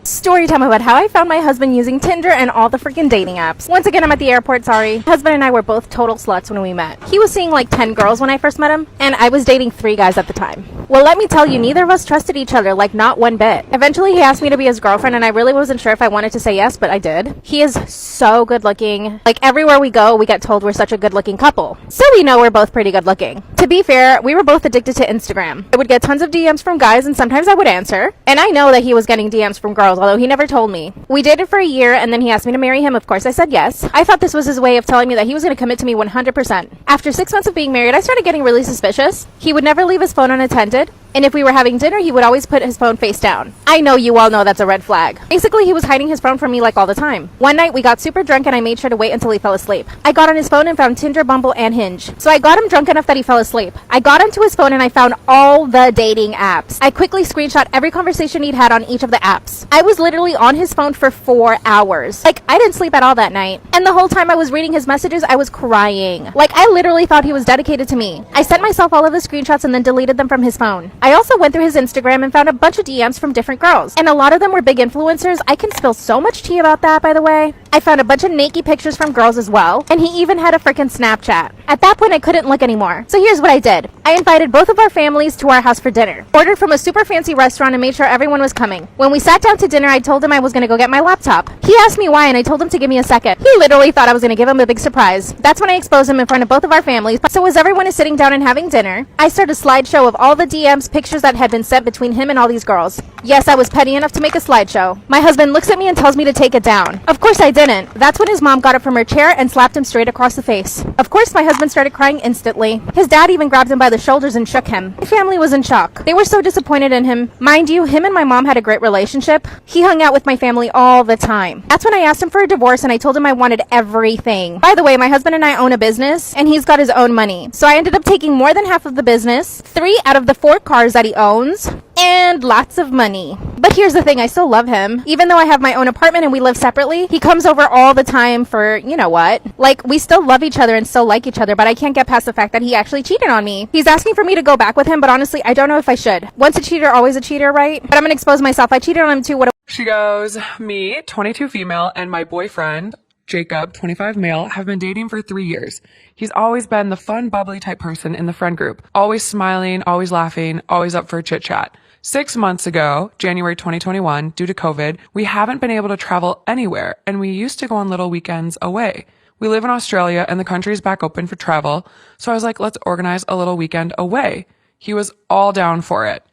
Story time about how I found my husband using Tinder and all the freaking dating apps. Once again, I'm at the airport, sorry. Husband and I were both total sluts when we met. He was seeing like 10 girls when I first met him, and I was dating 3 guys at the time. Well, let me tell you, neither of us trusted each other, like not one bit. Eventually, he asked me to be his girlfriend, and I really wasn't sure if I wanted to say yes, but I did. He is so good looking. Like everywhere we go, we get told we're such a good looking couple. So we know we're both pretty good looking. To be fair, we were both addicted to Instagram. I would get tons of DMs from guys, and sometimes I would answer. And I know that he was getting DMs from girls, although he never told me. We dated for a year, and then he asked me to marry him. Of course, I said yes. I thought this was his way of telling me that he was going to commit to me 100%. After 6 months of being married, I started getting really suspicious. He would never leave his phone unattended, and if we were having dinner, he would always put his phone face down. I know you all know that's a red flag. Basically, he was hiding his phone from me like all the time. One night, we got super drunk, and I made sure to wait until he fell asleep. I got on his phone and found Tinder, Bumble, and Hinge. So I got him drunk enough that he fell asleep. I got onto his phone and I found all the dating apps. I quickly screenshot every conversation he'd had on each of the apps. I was literally on his phone for 4 hours. Like, I didn't sleep at all that night. And the whole time I was reading his messages, I was crying. Like, I literally thought he was dedicated to me. I sent myself all of the screenshots and then deleted them from his phone. I also went through his Instagram and found a bunch of DMs from different girls. And a lot of them were big influencers. I can spill so much tea about that, by the way. I found a bunch of naked pictures from girls as well. And he even had a freaking Snapchat. At that point, I couldn't look anymore. So here's what I did. I invited both of our families to our house for dinner. Ordered from a super fancy restaurant and made sure everyone was coming. When we sat down to dinner, I told him I was going to go get my laptop. He asked me why, and I told him to give me a second. He literally thought I was going to give him a big surprise. That's when I exposed him in front of both of our families. So as everyone is sitting down and having dinner, I started a slideshow of all the DMs, pictures that had been sent between him and all these girls. Yes, I was petty enough to make a slideshow. My husband looks at me and tells me to take it down. Of course I didn't. That's when his mom got up from her chair and slapped him straight across the face. Of course, my husband started crying instantly. His dad even grabbed him by the shoulders and shook him. My family was in shock. They were so disappointed in him. Mind you, him and my mom had a great relationship. He hung out with my family all the time. That's when I asked him for a divorce and I told him I wanted everything. By the way, my husband and I own a business and he's got his own money. So I ended up taking more than half of the business, 3 out of the 4 cars that he owns, and lots of money. But here's the thing, I still love him. Even though I have my own apartment and we live separately, he comes over all the time for, you know what? Like, we still love each other and still like each other, but I can't get past the fact that he actually cheated on me. He's asking for me to go back with him, but honestly, I don't know if I should. Once a cheater, always a cheater, right? But I'm gonna expose myself. I cheated on him too. She goes, me, 22 female, and my boyfriend, Jacob, 25 male, have been dating for 3 years. He's always been the fun, bubbly type person in the friend group. Always smiling, always laughing, always up for a chit chat. 6 months ago, January 2021, due to COVID, we haven't been able to travel anywhere, and we used to go on little weekends away. We live in Australia, and the country's back open for travel, so I was like, let's organize a little weekend away. He was all down for it.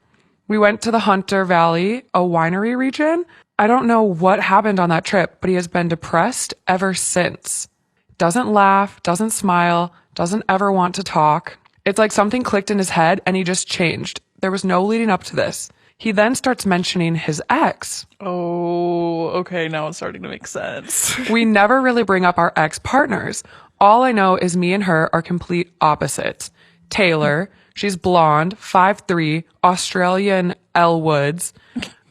We went to the Hunter Valley, a winery region. I don't know what happened on that trip, but he has been depressed ever since. Doesn't laugh, doesn't smile, doesn't ever want to talk. It's like something clicked in his head and he just changed. There was no leading up to this. He then starts mentioning his ex. Oh, okay, now it's starting to make sense. We never really bring up our ex-partners. All I know is me and her are complete opposites. Taylor, she's blonde, 5'3", Australian Elle Woods.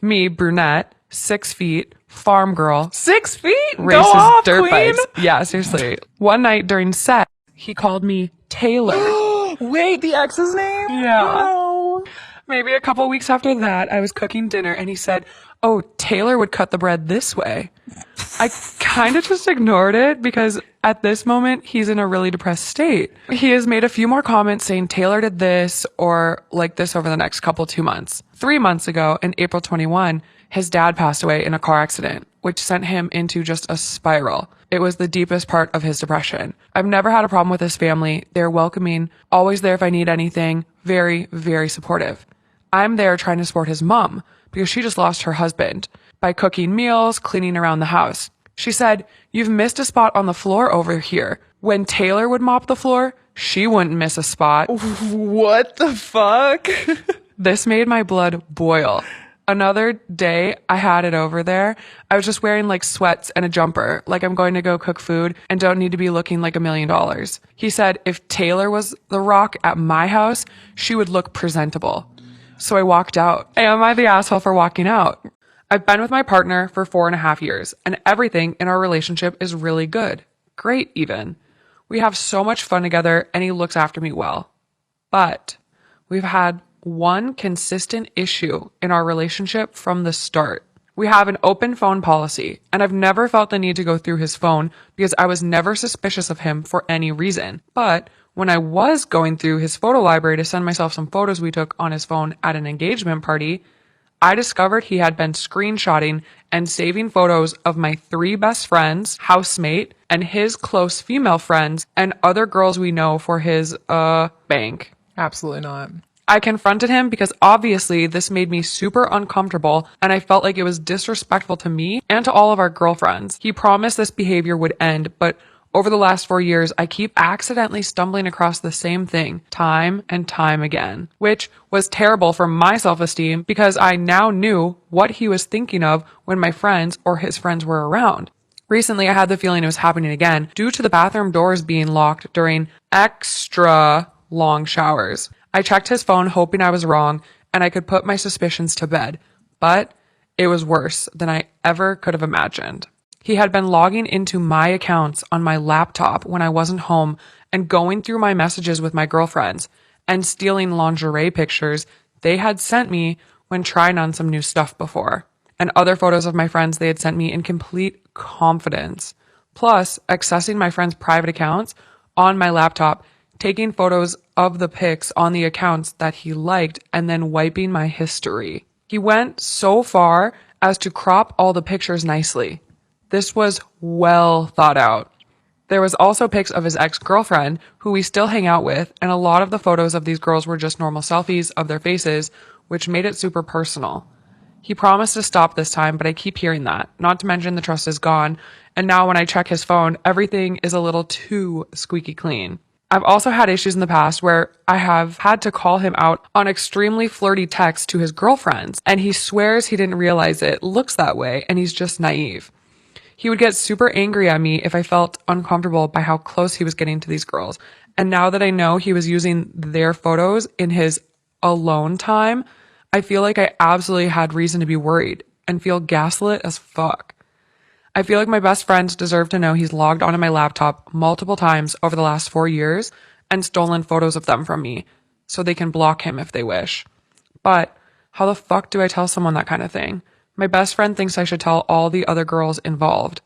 Me, brunette, 6 feet, farm girl. 6 feet? Races Go off, dirt queen. bikes. Yeah, seriously. One night during sex, he called me Taylor. Wait, the ex's name? Yeah. Oh. Maybe a couple weeks after that, I was cooking dinner and he said, oh, Taylor would cut the bread this way. I kind of just ignored it because at this moment, he's in a really depressed state. He has made a few more comments saying Taylor did this or like this over the next 2 months. 3 months ago, in April 21, his dad passed away in a car accident, which sent him into just a spiral. It was the deepest part of his depression. I've never had a problem with his family. They're welcoming, always there if I need anything, very, very supportive. I'm there trying to support his mom because she just lost her husband by cooking meals, cleaning around the house. She said, you've missed a spot on the floor over here. When Taylor would mop the floor, she wouldn't miss a spot. What the fuck? This made my blood boil. Another day I had it over there. I was just wearing like sweats and a jumper, like I'm going to go cook food and don't need to be looking like $1 million. He said if Taylor was the rock at my house, she would look presentable. So I walked out. Am I the asshole for walking out? I've been with my partner for 4.5 years and everything in our relationship is really good. Great even. We have so much fun together and he looks after me well. But we've had one consistent issue in our relationship from the start. We have an open phone policy, and I've never felt the need to go through his phone because I was never suspicious of him for any reason. But when I was going through his photo library to send myself some photos we took on his phone at an engagement party, I discovered he had been screenshotting and saving photos of my 3 best friends, housemate, and his close female friends and other girls we know for his, bank. Absolutely not. I confronted him because obviously this made me super uncomfortable and I felt like it was disrespectful to me and to all of our girlfriends. He promised this behavior would end, but over the last 4 years, I keep accidentally stumbling across the same thing time and time again, which was terrible for my self-esteem because I now knew what he was thinking of when my friends or his friends were around. Recently, I had the feeling it was happening again due to the bathroom doors being locked during extra long showers. I checked his phone hoping I was wrong and I could put my suspicions to bed, but it was worse than I ever could have imagined. He had been logging into my accounts on my laptop when I wasn't home and going through my messages with my girlfriends and stealing lingerie pictures they had sent me when trying on some new stuff before, and other photos of my friends they had sent me in complete confidence. Plus, accessing my friends' private accounts on my laptop, taking photos of the pics on the accounts that he liked, and then wiping my history. He went so far as to crop all the pictures nicely. This was well thought out. There was also pics of his ex-girlfriend, who we still hang out with, and a lot of the photos of these girls were just normal selfies of their faces, which made it super personal. He promised to stop this time, but I keep hearing that, not to mention the trust is gone, and now when I check his phone, everything is a little too squeaky clean. I've also had issues in the past where I have had to call him out on extremely flirty texts to his girlfriends, and he swears he didn't realize it looks that way, and he's just naive. He would get super angry at me if I felt uncomfortable by how close he was getting to these girls, and now that I know he was using their photos in his alone time, I feel like I absolutely had reason to be worried and feel gaslit as fuck. I feel like my best friends deserve to know he's logged onto my laptop multiple times over the last 4 years and stolen photos of them from me, so they can block him if they wish. But how the fuck do I tell someone that kind of thing? My best friend thinks I should tell all the other girls involved.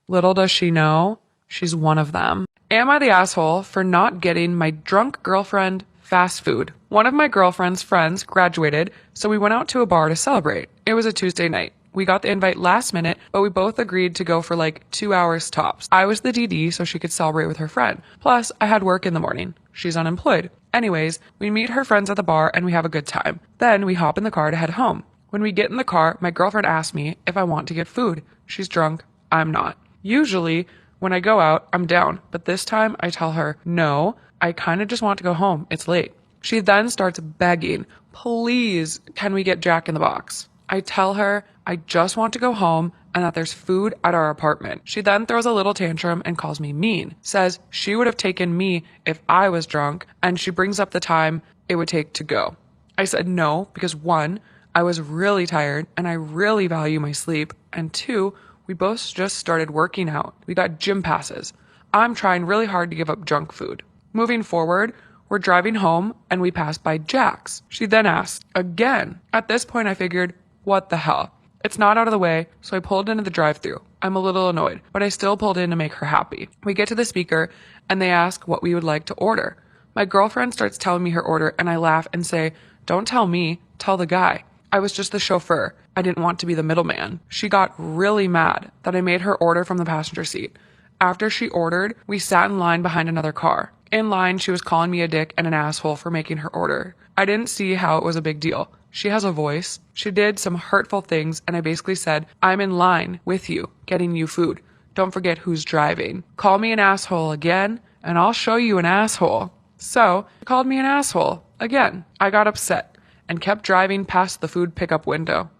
Little does she know, she's one of them. Am I the asshole for not getting my drunk girlfriend fast food? One of my girlfriend's friends graduated, so we went out to a bar to celebrate. It was a Tuesday night. We got the invite last minute, but we both agreed to go for like 2 hours tops. I was the DD so she could celebrate with her friend. Plus, I had work in the morning. She's unemployed. Anyways, we meet her friends at the bar and we have a good time. Then we hop in the car to head home. When we get in the car, my girlfriend asks me if I want to get food. She's drunk. I'm not. Usually, when I go out, I'm down, but this time I tell her, no, I kind of just want to go home. It's late. She then starts begging, please, can we get Jack in the Box? I tell her I just want to go home and that there's food at our apartment. She then throws a little tantrum and calls me mean, says she would have taken me if I was drunk, and she brings up the time it would take to go. I said no because 1, I was really tired and I really value my sleep, and 2, we both just started working out. We got gym passes. I'm trying really hard to give up junk food. Moving forward, we're driving home and we pass by Jack's. She then asked again. At this point, I figured, what the hell? It's not out of the way, so I pulled into the drive-thru. I'm a little annoyed, but I still pulled in to make her happy. We get to the speaker and they ask what we would like to order. My girlfriend starts telling me her order and I laugh and say, don't tell me, tell the guy. I was just the chauffeur. I didn't want to be the middleman. She got really mad that I made her order from the passenger seat. After she ordered, we sat in line behind another car. In line, she was calling me a dick and an asshole for making her order. I didn't see how it was a big deal. She has a voice. She did some hurtful things and I basically said, I'm in line with you, getting you food. Don't forget who's driving. Call me an asshole again and I'll show you an asshole. So, she called me an asshole again. I got upset and kept driving past the food pickup window.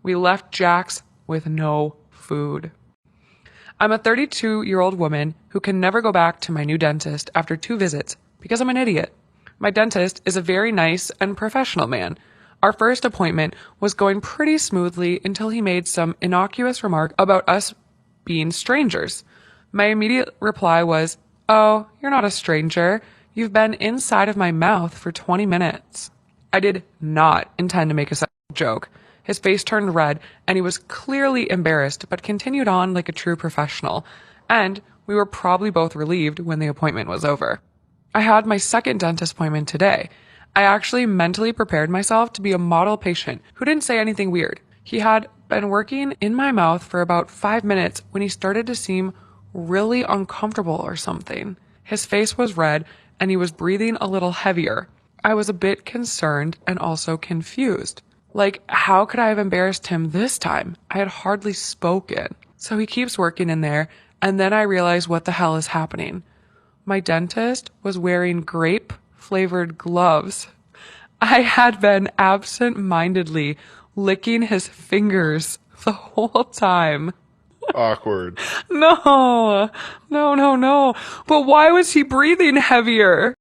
We left Jack's with no food. I'm a 32-year-old woman who can never go back to my new dentist after 2 visits because I'm an idiot. My dentist is a very nice and professional man. Our first appointment was going pretty smoothly until he made some innocuous remark about us being strangers. My immediate reply was, oh, you're not a stranger. You've been inside of my mouth for 20 minutes. I did not intend to make a joke. His face turned red, and he was clearly embarrassed, but continued on like a true professional. And we were probably both relieved when the appointment was over. I had my second dentist appointment today. I actually mentally prepared myself to be a model patient who didn't say anything weird. He had been working in my mouth for about 5 minutes when he started to seem really uncomfortable or something. His face was red, and he was breathing a little heavier. I was a bit concerned and also confused. Like, how could I have embarrassed him this time? I had hardly spoken. So he keeps working in there, and then I realize what the hell is happening. My dentist was wearing grape-flavored gloves. I had been absent-mindedly licking his fingers the whole time. Awkward. No. But why was he breathing heavier?